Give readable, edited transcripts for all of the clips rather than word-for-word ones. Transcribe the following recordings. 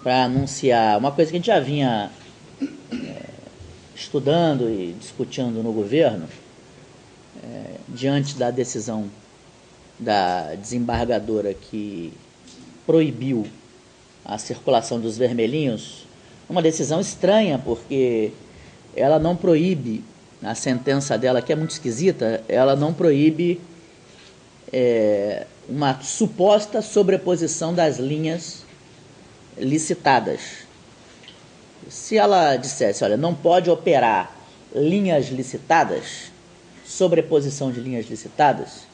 para anunciar uma coisa que a gente já vinha estudando e discutindo no governo, diante da decisão da desembargadora que proibiu a circulação dos vermelhinhos, uma decisão estranha, porque ela não proíbe, a sentença dela, que é muito esquisita, ela não proíbe uma suposta sobreposição das linhas licitadas. Se ela dissesse, olha, não pode operar linhas licitadas, sobreposição de linhas licitadas,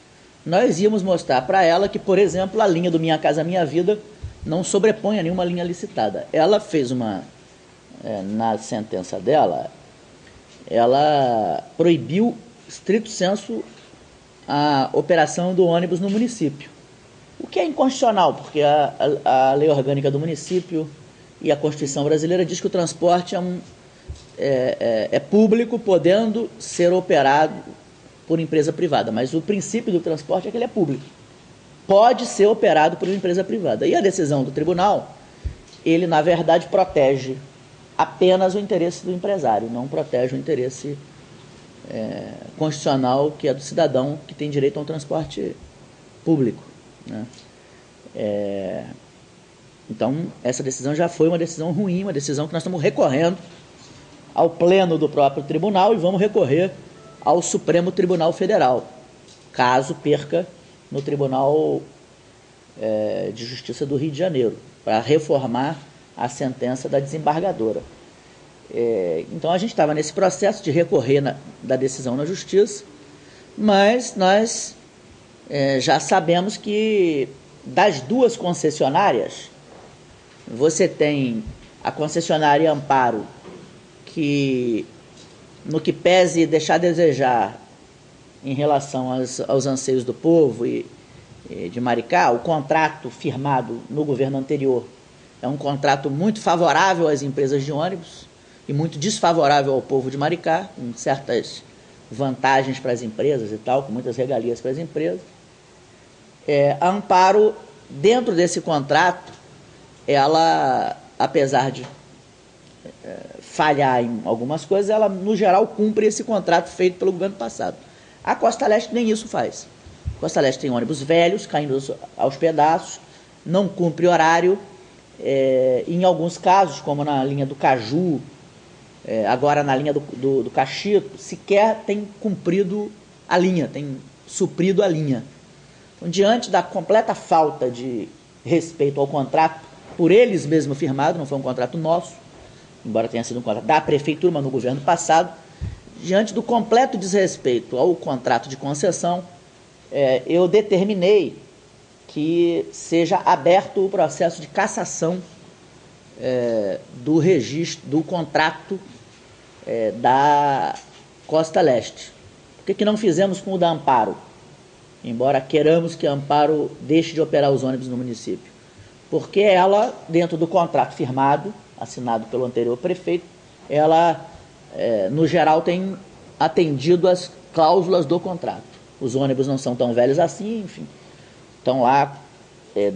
nós íamos mostrar para ela que, por exemplo, a linha do Minha Casa Minha Vida não sobrepõe a nenhuma linha licitada. Ela fez na sentença dela, ela proibiu, stricto sensu, a operação do ônibus no município. O que é inconstitucional, porque a lei orgânica do município e a Constituição brasileira diz que o transporte é público, podendo ser operado por empresa privada, mas o princípio do transporte é que ele é público. Pode ser operado por uma empresa privada. E a decisão do tribunal, ele, na verdade, protege apenas o interesse do empresário, não protege o interesse constitucional, que é do cidadão, que tem direito a um transporte público, né? Então, essa decisão já foi uma decisão ruim, uma decisão que nós estamos recorrendo ao pleno do próprio tribunal e vamos recorrer ao Supremo Tribunal Federal, caso perca no Tribunal de Justiça do Rio de Janeiro, para reformar a sentença da desembargadora. Então, a gente estava nesse processo de recorrer da decisão na Justiça, mas nós já sabemos que das duas concessionárias, você tem a concessionária Amparo, que, no que pese deixar a desejar em relação aos anseios do povo e de Maricá, o contrato firmado no governo anterior é um contrato muito favorável às empresas de ônibus e muito desfavorável ao povo de Maricá, com certas vantagens para as empresas e tal, com muitas regalias para as empresas. A Amparo, dentro desse contrato, ela, apesar de falhar em algumas coisas, ela, no geral, cumpre esse contrato feito pelo governo passado. A Costa Leste nem isso faz. A Costa Leste tem ônibus velhos, caindo aos pedaços, não cumpre horário, em alguns casos, como na linha do Caju, agora na linha do Caxito, sequer tem cumprido a linha, tem suprido a linha. Então, diante da completa falta de respeito ao contrato, por eles mesmos firmado, não foi um contrato nosso, embora tenha sido um contrato da prefeitura, mas no governo passado, diante do completo desrespeito ao contrato de concessão, eu determinei que seja aberto o processo de cassação do registro, do contrato da Costa Leste. Por que não fizemos com o da Amparo? Embora queiramos que a Amparo deixe de operar os ônibus no município. Porque ela, dentro do contrato firmado, assinado pelo anterior prefeito, ela, no geral, tem atendido as cláusulas do contrato. Os ônibus não são tão velhos assim, enfim, estão lá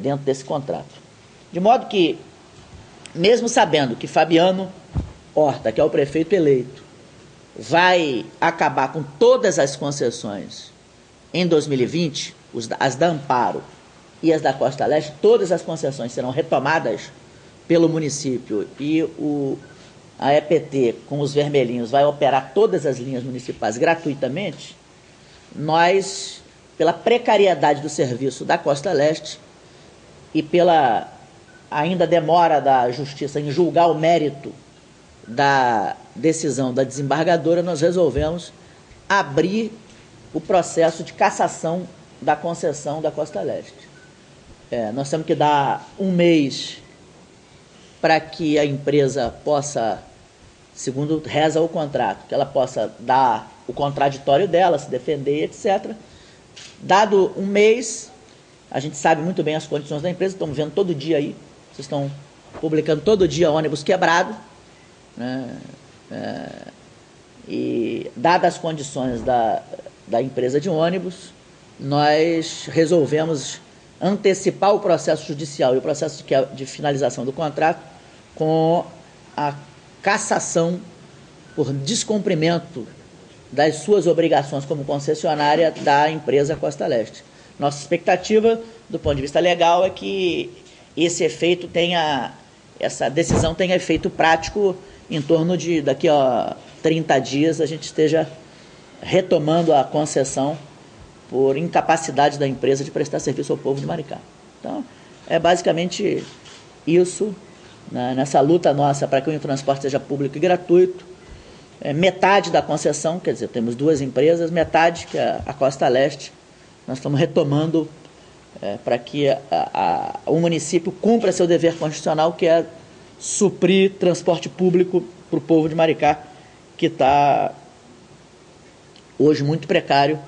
dentro desse contrato. De modo que, mesmo sabendo que Fabiano Horta, que é o prefeito eleito, vai acabar com todas as concessões em 2020, as da Amparo e as da Costa Leste, todas as concessões serão retomadas pelo município e a EPT, com os vermelhinhos, vai operar todas as linhas municipais gratuitamente. Nós, pela precariedade do serviço da Costa Leste e pela ainda demora da Justiça em julgar o mérito da decisão da desembargadora, nós resolvemos abrir o processo de cassação da concessão da Costa Leste. Nós temos que dar um mês para que a empresa possa, segundo reza o contrato, que ela possa dar o contraditório dela, se defender, etc. Dado um mês, a gente sabe muito bem as condições da empresa, estamos vendo todo dia aí, vocês estão publicando todo dia ônibus quebrado, né? E dadas as condições da empresa de ônibus, nós resolvemos antecipar o processo judicial e o processo de finalização do contrato com a cassação por descumprimento das suas obrigações como concessionária da empresa Costa Leste. Nossa expectativa, do ponto de vista legal, é que essa decisão tenha efeito prático em torno de, daqui a 30 dias, a gente esteja retomando a concessão por incapacidade da empresa de prestar serviço ao povo de Maricá. Então, é basicamente isso, né, nessa luta nossa para que o transporte seja público e gratuito. Metade da concessão, quer dizer, temos duas empresas, metade, que é a Costa Leste, nós estamos retomando para que o município cumpra seu dever constitucional, que é suprir transporte público para o povo de Maricá, que está hoje muito precário.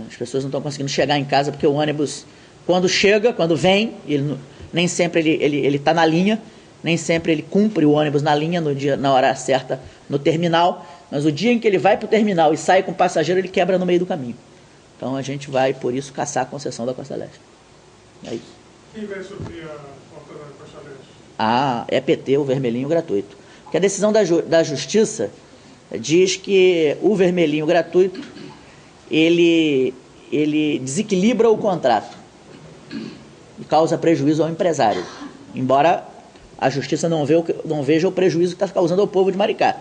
As pessoas não estão conseguindo chegar em casa, porque o ônibus, quando vem, nem sempre ele está na linha, nem sempre ele cumpre o ônibus na linha, na hora certa, no terminal, mas o dia em que ele vai para o terminal e sai com o passageiro, ele quebra no meio do caminho. Então a gente vai, por isso, caçar a concessão da Costa Leste. É isso. Quem vai suprir a porta da Costa Leste? A EPT, o vermelhinho gratuito. Porque a decisão da Justiça diz que o vermelhinho gratuito, ele desequilibra o contrato e causa prejuízo ao empresário. Embora a Justiça não veja o prejuízo que está causando ao povo de Maricá.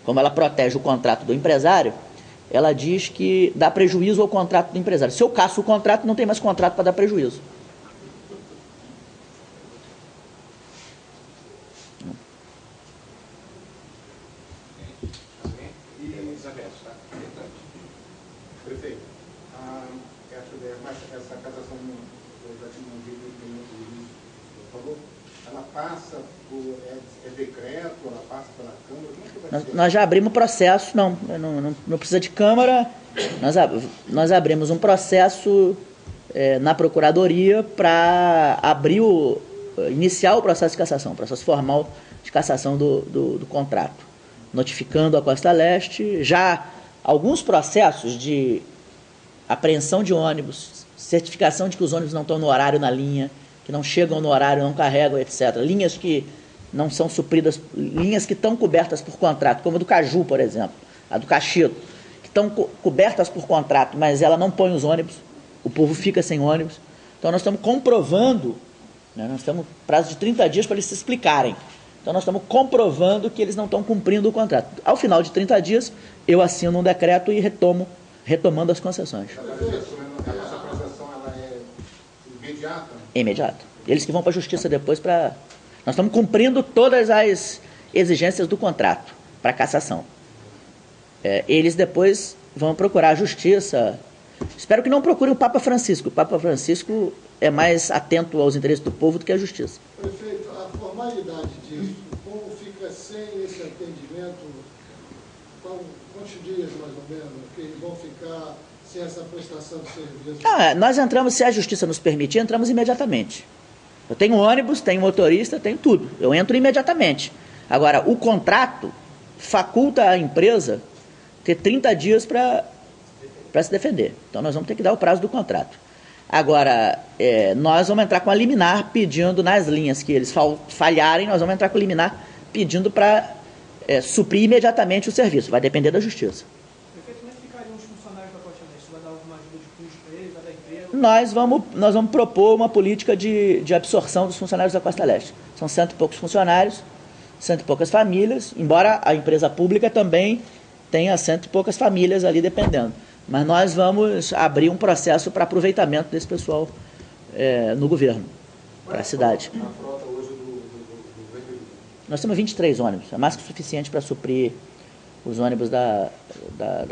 Como ela protege o contrato do empresário, ela diz que dá prejuízo ao contrato do empresário. Se eu caço o contrato, não tem mais contrato para dar prejuízo. Prefeito, essa cassação da falou, ela passa por decreto, ela passa pela Câmara, como é que vai ser? Nós já abrimos processo, não precisa de Câmara, nós abrimos um processo na Procuradoria para iniciar o processo de cassação, o processo formal de cassação do contrato, notificando a Costa Leste, já alguns processos de apreensão de ônibus, certificação de que os ônibus não estão no horário na linha, que não chegam no horário, não carregam, etc. Linhas que não são supridas, linhas que estão cobertas por contrato, como a do Caju, por exemplo, a do Caxito, que estão cobertas por contrato, mas ela não põe os ônibus, o povo fica sem ônibus. Então nós estamos comprovando, né, nós temos prazo de 30 dias para eles se explicarem. Então nós estamos comprovando que eles não estão cumprindo o contrato. Ao final de 30 dias, eu assino um decreto e retomando as concessões. Essa concessão ela é imediata? Imediata. Eles que vão para a Justiça depois para... Nós estamos cumprindo todas as exigências do contrato para cassação. Eles depois vão procurar a Justiça. Espero que não procurem o Papa Francisco. O Papa Francisco é mais atento aos interesses do povo do que a Justiça. Prefeito, a formalidade disso, como fica sem esse atendimento, quantos dias mais ou menos, que eles vão ficar sem essa prestação de serviço? Nós entramos, se a Justiça nos permitir, entramos imediatamente. Eu tenho ônibus, tenho motorista, tenho tudo. Eu entro imediatamente. Agora, o contrato faculta a empresa ter 30 dias para se defender. Então, nós vamos ter que dar o prazo do contrato. Agora, nós vamos entrar com a liminar pedindo, nas linhas que eles falharem, nós vamos entrar com a liminar pedindo para suprir imediatamente o serviço. Vai depender da Justiça. Prefeito, como é que ficariam os funcionários da Costa Leste? Vai dar alguma ajuda de custo para eles, vai dar emprego? Nós vamos propor uma política de absorção dos funcionários da Costa Leste. São 100 e poucos funcionários, 100 e poucas famílias, embora a empresa pública também tenha 100 e poucas famílias ali dependendo. Mas nós vamos abrir um processo para aproveitamento desse pessoal no governo, para a cidade. A frota hoje do vermelho? Nós temos 23 ônibus, é mais que suficiente para suprir os ônibus da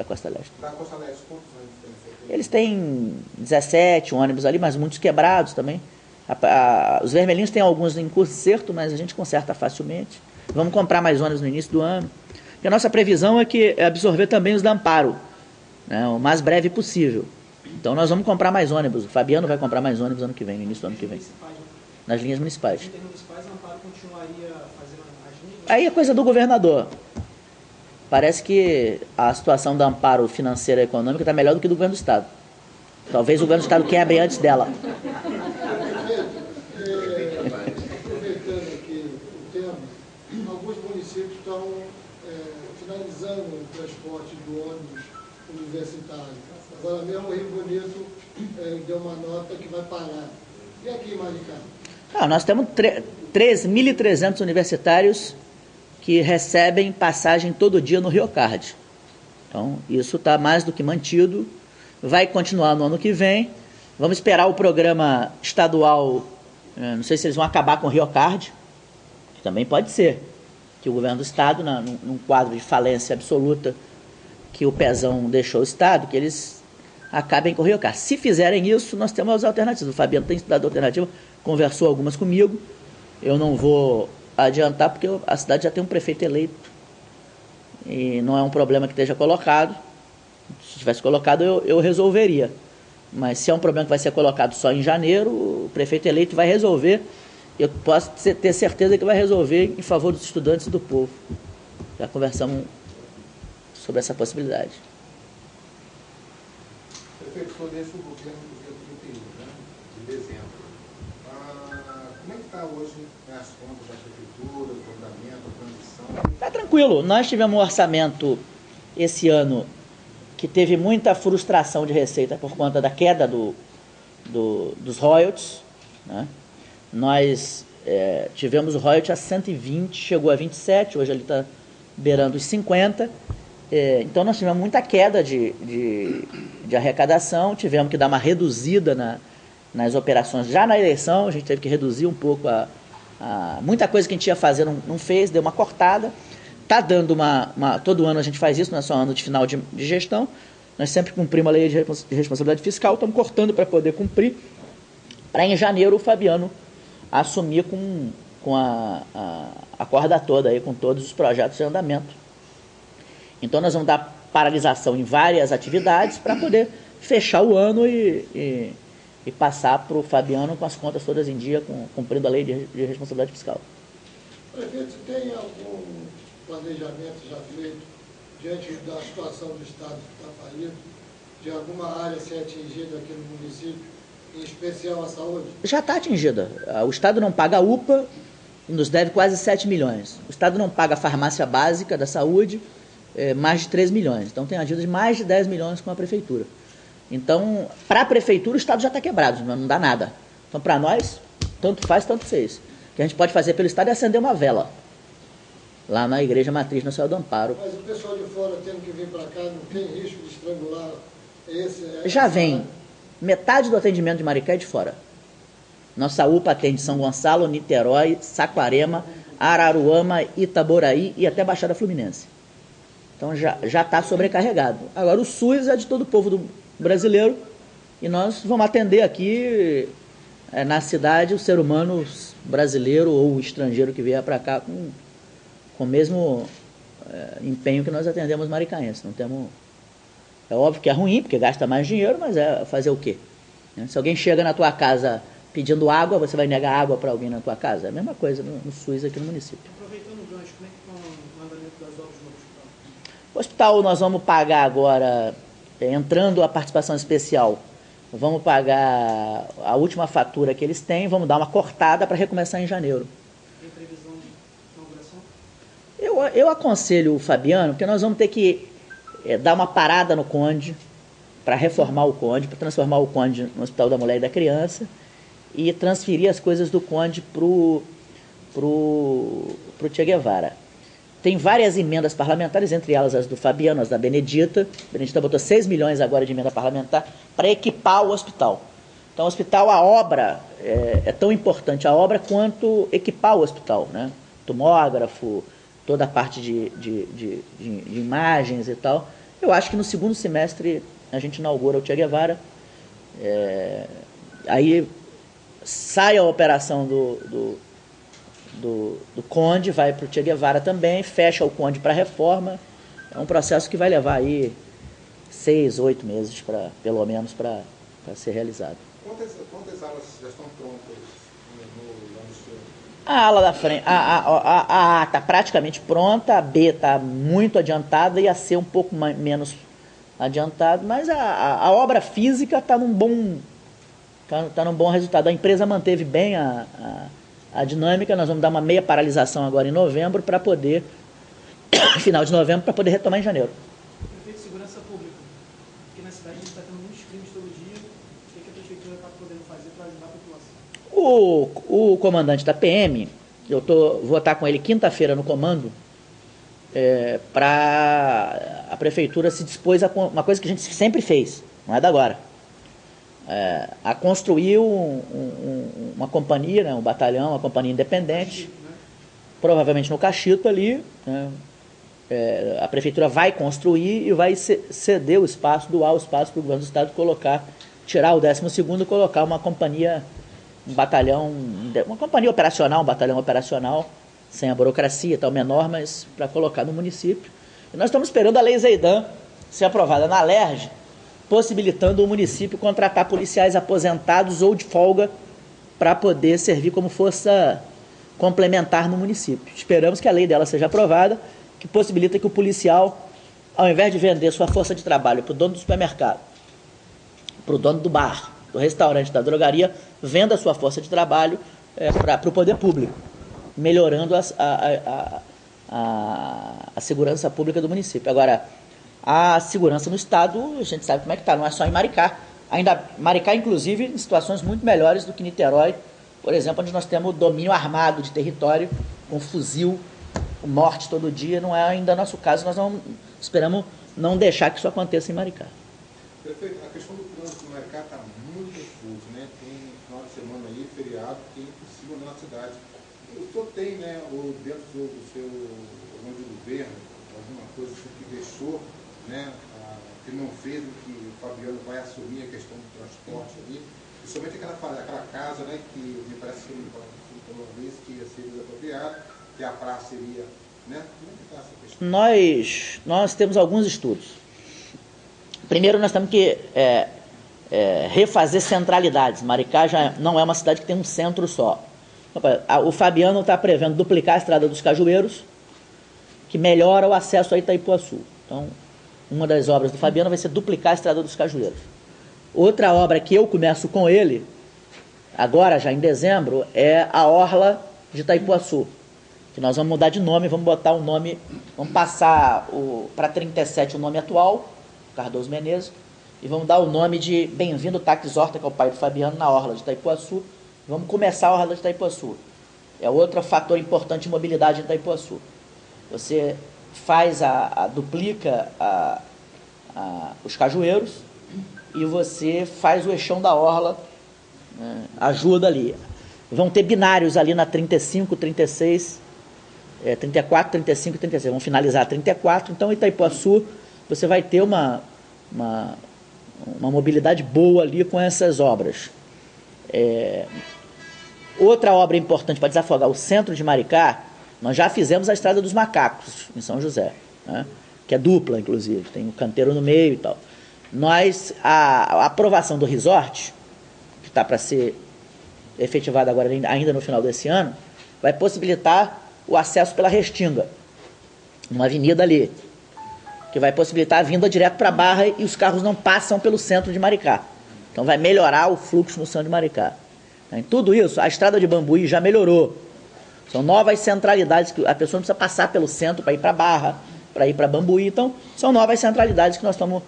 Costa Leste. Da Costa Leste, quantos ônibus tem? Eles têm 17 ônibus ali, mas muitos quebrados também. Os vermelhinhos têm alguns em conserto, mas a gente conserta facilmente. Vamos comprar mais ônibus no início do ano. E a nossa previsão é absorver também os da Amparo, né, o mais breve possível. Então nós vamos comprar mais ônibus. O Fabiano vai comprar mais ônibus ano que vem, no início do ano que vem. Nas linhas municipais. Em termos municipais, a Amparo continuaria fazendo as linhas? Aí é coisa do governador. Parece que a situação da Amparo financeira e econômica está melhor do que do governo do Estado. Talvez o governo do Estado quebre antes dela. Aproveitando aqui o tema, municípios estão finalizando o transporte do ônibus universitário. Agora mesmo o Rio Bonito deu uma nota que vai parar. E aqui em Maricá? Nós temos 3.300 universitários que recebem passagem todo dia no RioCard. Então, isso está mais do que mantido. Vai continuar no ano que vem. Vamos esperar o programa estadual. Não sei se eles vão acabar com o RioCard, que também pode ser. Que o governo do estado, num quadro de falência absoluta que o Pezão deixou o estado, que eles acabem com o RioCard. Se fizerem isso, nós temos as alternativas. O Fabiano tem estudado alternativa, conversou algumas comigo. Eu não vou adiantar, porque a cidade já tem um prefeito eleito. E não é um problema que esteja colocado. Se tivesse colocado, eu resolveria. Mas se é um problema que vai ser colocado só em janeiro, o prefeito eleito vai resolver. Eu posso ter certeza que vai resolver em favor dos estudantes e do povo. Já conversamos sobre essa possibilidade. Prefeito, sobre esse governo do dia 31, né, de dezembro. Como é que está hoje, né, as contas da prefeitura, o andamento, a transição? Está tranquilo. Nós tivemos um orçamento esse ano que teve muita frustração de receita por conta da queda dos royalties, né? Nós tivemos o royalty a 120, chegou a 27, hoje ele está beirando os 50. Então nós tivemos muita queda de arrecadação, tivemos que dar uma reduzida nas operações. Já na eleição a gente teve que reduzir um pouco muita coisa que a gente ia fazer não fez, deu uma cortada. Está dando todo ano a gente faz isso, não é só ano de final de gestão. Nós sempre cumprimos a lei de responsabilidade fiscal, estamos cortando para poder cumprir, para em janeiro o Fabiano assumir com a corda toda, aí, com todos os projetos em andamento. Então nós vamos dar paralisação em várias atividades para poder fechar o ano e passar para o Fabiano com as contas todas em dia, cumprindo a lei de responsabilidade fiscal. Prefeito, tem algum planejamento já feito diante da situação do Estado que está falido, de alguma área ser atingida aqui no município, em especial a saúde? Já está atingida. O Estado não paga a UPA e nos deve quase 7 milhões. O Estado não paga a farmácia básica da saúde, mais de 3 milhões. Então tem uma dívida de mais de 10 milhões com a Prefeitura. Então, para a Prefeitura, o Estado já está quebrado, não dá nada. Então, para nós, tanto faz, tanto fez. O que a gente pode fazer pelo Estado é acender uma vela lá na Igreja Matriz Nacional do Amparo. Mas o pessoal de fora tendo que vir para cá, não tem risco de estrangular Já vem. Metade do atendimento de Maricá é de fora. Nossa UPA atende São Gonçalo, Niterói, Saquarema, Araruama, Itaboraí e até Baixada Fluminense. Então já está sobrecarregado. Agora o SUS é de todo o povo brasileiro e nós vamos atender aqui na cidade o ser humano brasileiro ou estrangeiro que vier para cá com o mesmo empenho que nós atendemos maricaenses. Não temos... É óbvio que é ruim, porque gasta mais dinheiro, mas é fazer o quê? Se alguém chega na tua casa pedindo água, você vai negar água para alguém na tua casa? É a mesma coisa no SUS aqui no município. Aproveitando o gancho, como é que está o andamento das obras no hospital? O hospital nós vamos pagar agora, entrando a participação especial, vamos pagar a última fatura que eles têm, vamos dar uma cortada para recomeçar em janeiro. Tem previsão de inauguração? Eu aconselho o Fabiano, porque nós vamos ter que dar uma parada no Conde, para reformar o Conde, para transformar o Conde no Hospital da Mulher e da Criança, e transferir as coisas do Conde para o Che Guevara. Tem várias emendas parlamentares, entre elas as do Fabiano, as da Benedita. A Benedita botou 6 milhões agora de emenda parlamentar para equipar o hospital. Então, o hospital, a obra é tão importante a obra quanto equipar o hospital, né? Tomógrafo, toda a parte de imagens e tal. Eu acho que no segundo semestre a gente inaugura o Che Guevara. Aí sai a operação do Conde, vai para o Che Guevara também, fecha o Conde para reforma. É um processo que vai levar aí 6, 8 meses, pelo menos, para ser realizado. Quantas alas já estão prontas no senhor? A ala da frente, a A está praticamente pronta, a B está muito adiantada e a C um pouco menos adiantada, mas a obra física está num bom resultado. A empresa manteve bem a a dinâmica. Nós vamos dar uma meia paralisação agora em novembro para poder, final de novembro, para poder retomar em janeiro. Prefeito de Segurança Pública, porque na cidade a gente está tendo muitos crimes todo dia, o que a prefeitura está podendo fazer para ajudar a população? O comandante da PM, vou estar com ele quinta-feira no comando, para a prefeitura se dispôs a uma coisa que a gente sempre fez, não é da agora, a construir uma companhia, né, um batalhão, uma companhia independente, provavelmente no Cachito ali, né, a prefeitura vai construir e vai ceder o espaço, doar o espaço para o governo do estado tirar o 12º e colocar uma companhia, um batalhão, uma companhia operacional, um batalhão operacional, sem a burocracia, tal, menor, mas para colocar no município. E nós estamos esperando a Lei Zeidan ser aprovada na LERJ, possibilitando o município contratar policiais aposentados ou de folga para poder servir como força complementar no município. Esperamos que a lei dela seja aprovada, que possibilita que o policial, ao invés de vender sua força de trabalho para o dono do supermercado, para o dono do bar, do restaurante, da drogaria, venda sua força de trabalho para o poder público, melhorando a segurança pública do município. Agora, a segurança no estado, a gente sabe como é que está, não é só em Maricá. Maricá, inclusive, em situações muito melhores do que Niterói, por exemplo, onde nós temos domínio armado de território, com fuzil, morte todo dia. Não é ainda nosso caso, nós não esperamos não deixar que isso aconteça em Maricá. Prefeito, a questão do trânsito em Maricá está muito confuso, né? Tem final de semana aí, feriado, que é impossível na cidade. O senhor tem, né, dentro do seu órgão de governo, alguma coisa assim que deixou, né, que não fez, que o Fabiano vai assumir a questão do transporte ali, principalmente aquela casa, né, que me parece que ele falou uma vez que ia ser desapropriado, que a praça seria, né? Como é que está essa questão? Nós temos alguns estudos. Primeiro, nós temos que refazer centralidades. Maricá já não é uma cidade que tem um centro só. O Fabiano está prevendo duplicar a Estrada dos Cajueiros, que melhora o acesso a Itaipuaçu. Então, uma das obras do Fabiano vai ser duplicar a Estrada dos Cajueiros. Outra obra que eu começo com ele, agora já em dezembro, é a Orla de Itaipuaçu, que nós vamos mudar de nome, vamos botar o nome, vamos passar para 37 o nome atual, Cardoso Menezes, e vamos dar o nome de Bem-vindo Taques Horta, que é o pai do Fabiano, na Orla de Itaipuaçu. Vamos começar a Orla de Itaipuaçu. É outro fator importante de mobilidade em Itaipuaçu. Você duplica os cajueiros e você faz o eixão da Orla, né, ajuda ali. Vão ter binários ali na 35, 36, 34, 35 e 36. Vamos finalizar a 34. Então, Itaipuaçu, você vai ter uma mobilidade boa ali com essas obras. Outra obra importante para desafogar o centro de Maricá, nós já fizemos a Estrada dos Macacos, em São José, né, que é dupla, inclusive, tem um canteiro no meio e tal. A aprovação do resort, que está para ser efetivada agora ainda no final desse ano, vai possibilitar o acesso pela Restinga, uma avenida ali, que vai possibilitar a vinda direto para a Barra e os carros não passam pelo centro de Maricá. Então vai melhorar o fluxo no centro de Maricá. Em tudo isso, a Estrada de Bambuí já melhorou. São novas centralidades que a pessoa não precisa passar pelo centro para ir para a Barra, para ir para Bambuí. Então, são novas centralidades que nós estamos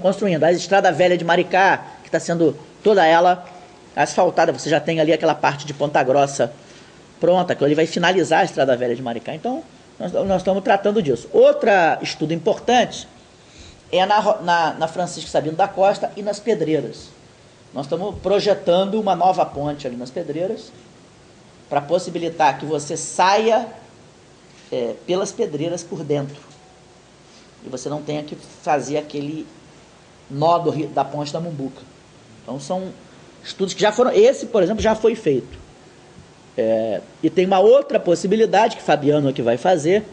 construindo. A Estrada Velha de Maricá, que está sendo toda ela asfaltada, você já tem ali aquela parte de Ponta Grossa pronta, que ele vai finalizar a Estrada Velha de Maricá. Então, nós estamos tratando disso. Outro estudo importante é na Francisco Sabino da Costa e nas Pedreiras. Nós estamos projetando uma nova ponte ali nas Pedreiras para possibilitar que você saia pelas Pedreiras por dentro e você não tenha que fazer aquele nó da ponte da Mumbuca. Então são estudos que já foram... Esse, por exemplo, já foi feito. E tem uma outra possibilidade que Fabiano aqui vai fazer,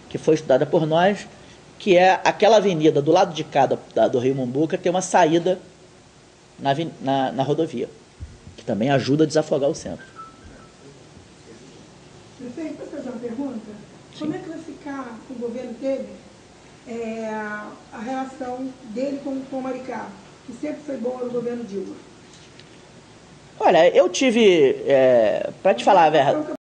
que foi estudada por nós, que é aquela avenida do lado de cá do Rio Mumbuca ter uma saída na rodovia, que também ajuda a desafogar o centro. Prefeito, posso fazer uma pergunta? Sim. Como é que vai ficar o governo dele, a relação dele com Maricá, que sempre foi boa no governo Dilma? Olha, eu tive, para te falar a verdade,